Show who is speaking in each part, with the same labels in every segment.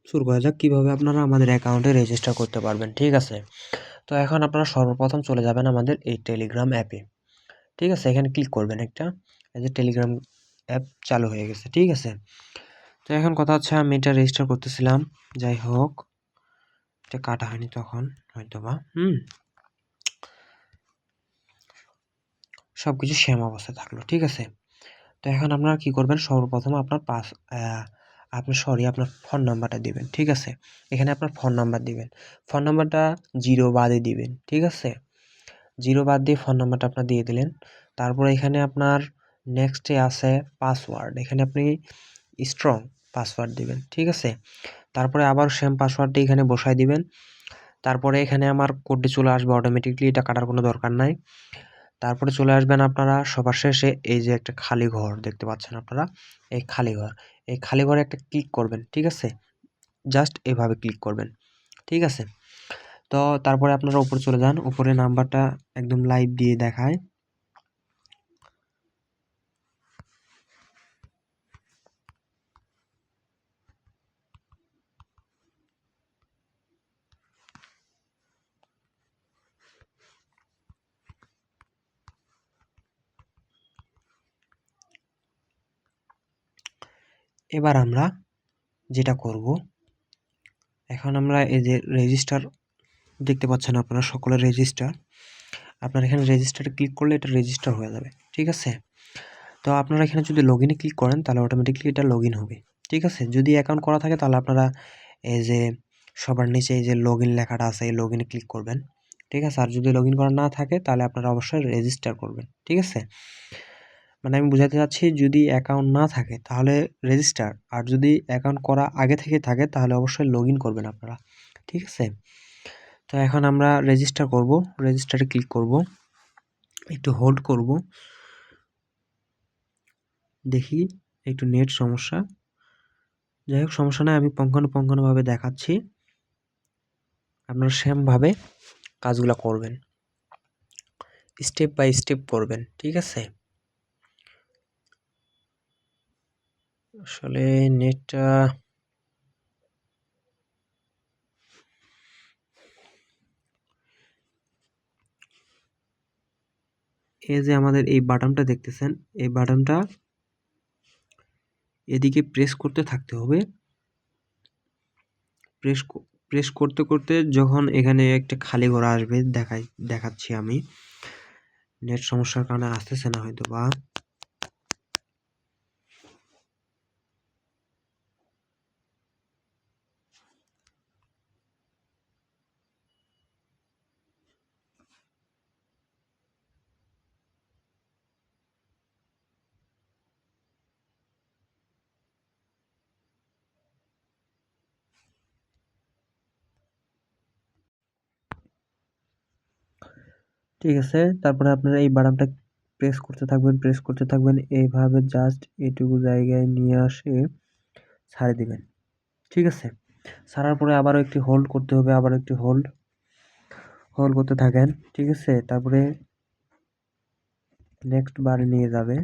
Speaker 1: শুরু করা যাক কীভাবে আপনারা আমাদের অ্যাকাউন্টে রেজিস্টার করতে পারবেন। ঠিক আছে, তো এখন আপনারা সর্বপ্রথম চলে যাবেন আমাদের এই টেলিগ্রাম অ্যাপে। ঠিক আছে, এখানে ক্লিক করবেন একটা, এই যে টেলিগ্রাম অ্যাপ চালু হয়ে গেছে। ঠিক আছে, তো এখন কথা হচ্ছে আমি এটা রেজিস্টার করতেছিলাম, যাই হোক এটা কাটা হয়নি তখন হয়তো বা সব কিছু সেম অবস্থায় থাকলো। ঠিক আছে, তো এখন আপনারা কি করবেন, সর্বপ্রথম আপনার আপনার ফোন নাম্বারটা দিবেন। ঠিক আছে, এখানে আপনার ফোন নাম্বার দিবেন, ফোন নাম্বারটা 0 বাদে দিবেন। ঠিক আছে, 0 বাদ দিয়ে ফোন নাম্বারটা আপনার দিয়ে দিলেন। তারপরে এখানে আপনার নেক্সটে আছে পাসওয়ার্ড, এখানে আপনি স্ট্রং পাসওয়ার্ড দিবেন। ঠিক আছে, তারপরে আবার সেম পাসওয়ার্ডটি এখানে বসাই দিবেন। তারপরে এখানে আমার কোডটি চলে আসবে অটোমেটিকলি, এটা কাটার কোনো দরকার নাই। তারপরে চলে আসবেন আপনারা সবার শেষে এই যে একটা খালি ঘর দেখতে পাচ্ছেন আপনারা, এই খালি ঘরে একটা ক্লিক করবেন। ঠিক আছে, জাস্ট এভাবে ক্লিক করবেন। ঠিক আছে, তো তারপরে আপনারা উপরে চলে যান, উপরে নাম্বারটা একদম লাইভ দিয়ে দেখায়। এবার আমরা যেটা করব, এখন আমরা এই যে রেজিস্টার দেখতে পাচ্ছেন আপনারা সকলের রেজিস্টার, আপনারা এখানে রেজিস্টারে ক্লিক করলে এটা রেজিস্টার হয়ে যাবে। ঠিক আছে, তো আপনারা এখানে যদি লগ ইনে ক্লিক করেন তাহলে অটোমেটিকলি এটা লগ ইন হবে। ঠিক আছে, যদি অ্যাকাউন্ট করা থাকে তাহলে আপনারা এই যে সবার নিচে এই যে লগ ইন লেখাটা আছে, এই লগ ইনে ক্লিক করবেন। ঠিক আছে, আর যদি লগ ইন করা না থাকে তাহলে আপনারা অবশ্যই রেজিস্টার করবেন। ঠিক আছে, মানে আমি বুঝাতে চাচ্ছি যদি অ্যাকাউন্ট না থাকে তাহলে রেজিস্টার, আর যদি অ্যাকাউন্ট করা আগে থেকে থাকে তাহলে অবশ্যই লগ ইন করবেন আপনারা। ঠিক আছে, তো এখন আমরা রেজিস্টার করব, রেজিস্টারে ক্লিক করব, একটু হোল্ড করব, দেখি একটু নেট সমস্যা, যাই হোক সমস্যা নাই, আমি পুঙ্খানুপুঙ্খভাবে দেখাচ্ছি, আপনারা সেমভাবে কাজগুলো করবেন, স্টেপ বাই স্টেপ করবেন। ঠিক আছে, আসলে নেটটা এই যে আমাদের এই বাটনটা দেখতেছেন, এই বাটনটা এদিকে প্রেস করতে থাকতে হবে। প্রেস করতে করতে যখন এখানে একটা খালি ঘর আসবে, দেখাচ্ছি আমি, নেট সমস্যার কারণে আসতেছে না হয়তো বা, ঠিক আছে, তারপরে আপনারা এই বাটনটা প্রেস করতে থাকবেন, এইভাবে জাস্ট এটুকু জায়গায় নিয়ে আসে ছাড়ে দিবেন। ঠিক আছে, ছাড়ার পরে আবারও একটি হোল্ড করতে হবে, আবার একটি হোল্ড করতে থাকেন। ঠিক আছে, তারপরে নেক্সট বারে নিয়ে যাবে,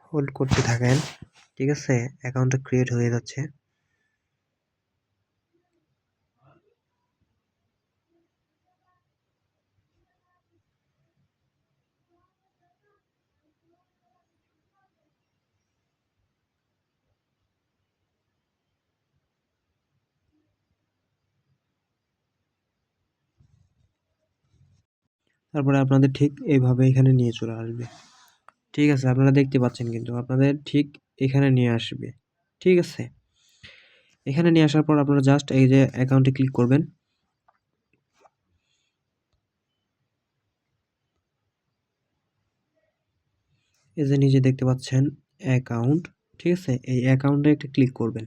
Speaker 1: হোল্ড করতে থাকেন। ঠিক আছে, অ্যাকাউন্টটা ক্রিয়েট হয়ে যাচ্ছে। তারপরে আপনাদের ঠিক এইভাবে এখানে নিয়ে চলে আসবে। ঠিক আছে, আপনারা দেখতে পাচ্ছেন কিন্তু আপনাদের ঠিক এখানে নিয়ে আসবে। ঠিক আছে, এখানে নিয়ে আসার পর আপনারা জাস্ট এই যে অ্যাকাউন্টে ক্লিক করবেন, এই যে নিচে দেখতে পাচ্ছেন অ্যাকাউন্ট। ঠিক আছে, এই অ্যাকাউন্টে একটা ক্লিক করবেন,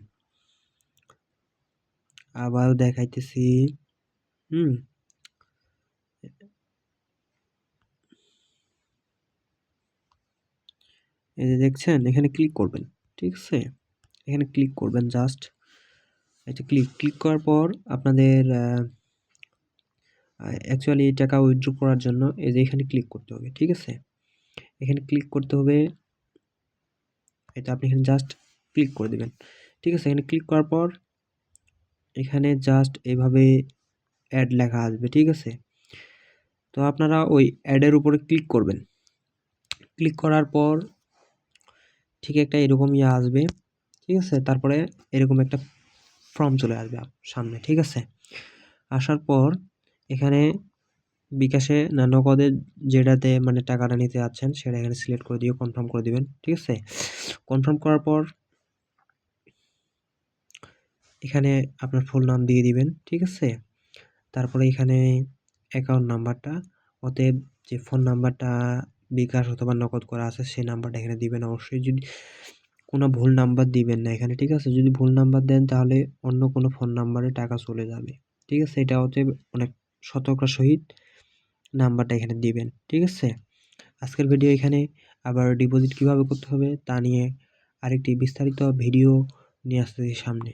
Speaker 1: আবার দেখাইতেছি। হুম, এই যে দেখছেন এখানে ক্লিক করবেন। ঠিক আছে, এখানে ক্লিক করবেন, জাস্ট এটা ক্লিক করার পর আপনাদের অ্যাকচুয়ালি এই টাকা উইথড্র করার জন্য এই যে এখানে ক্লিক করতে হবে। ঠিক আছে, এখানে ক্লিক করতে হবে, এটা আপনি এখানে জাস্ট ক্লিক করে দিবেন। ঠিক আছে, এখানে ক্লিক করার পর এখানে জাস্ট এভাবে অ্যাড লেখা আসবে। ঠিক আছে, তো আপনারা ওই অ্যাডের উপরে ক্লিক করবেন। ক্লিক করার পর ঠিক একটা এরকম আসবে। ঠিক আছে, তারপরে এরকম একটা ফর্ম চলে আসবে সামনে। ঠিক আছে, আসার পর এখানে বিকাশে না নগদে যেটাতে মানে টাকাটা নিতে যাচ্ছেন সেটা এখানে সিলেক্ট করে দিয়ে কনফার্ম করে দিবেন। ঠিক আছে, কনফার্ম করার পর এখানে আপনার ফুল নাম দিয়ে দিবেন। ঠিক আছে, তারপরে এখানে অ্যাকাউন্ট নাম্বারটা, অতএব যে ফোন নাম্বারটা বিকাশ অথবা নগদ করা আছে সেই নাম্বারটা এখানে দিবেন। অবশ্যই যদি কোনো ভুল নাম্বার দিবেন না এখানে। ঠিক আছে, যদি ভুল নাম্বার দেন তাহলে অন্য কোনো ফোন নাম্বারে টাকা চলে যাবে। ঠিক আছে, এটা অতএব অনেক সতর্কতার সহিত নাম্বারটা এখানে দিবেন। ঠিক আছে, আজকের ভিডিও এখানে। আবার ডিপোজিট কিভাবে করতে হবে তা নিয়ে আরেকটি বিস্তারিত ভিডিও নিয়ে আসতেছি সামনে।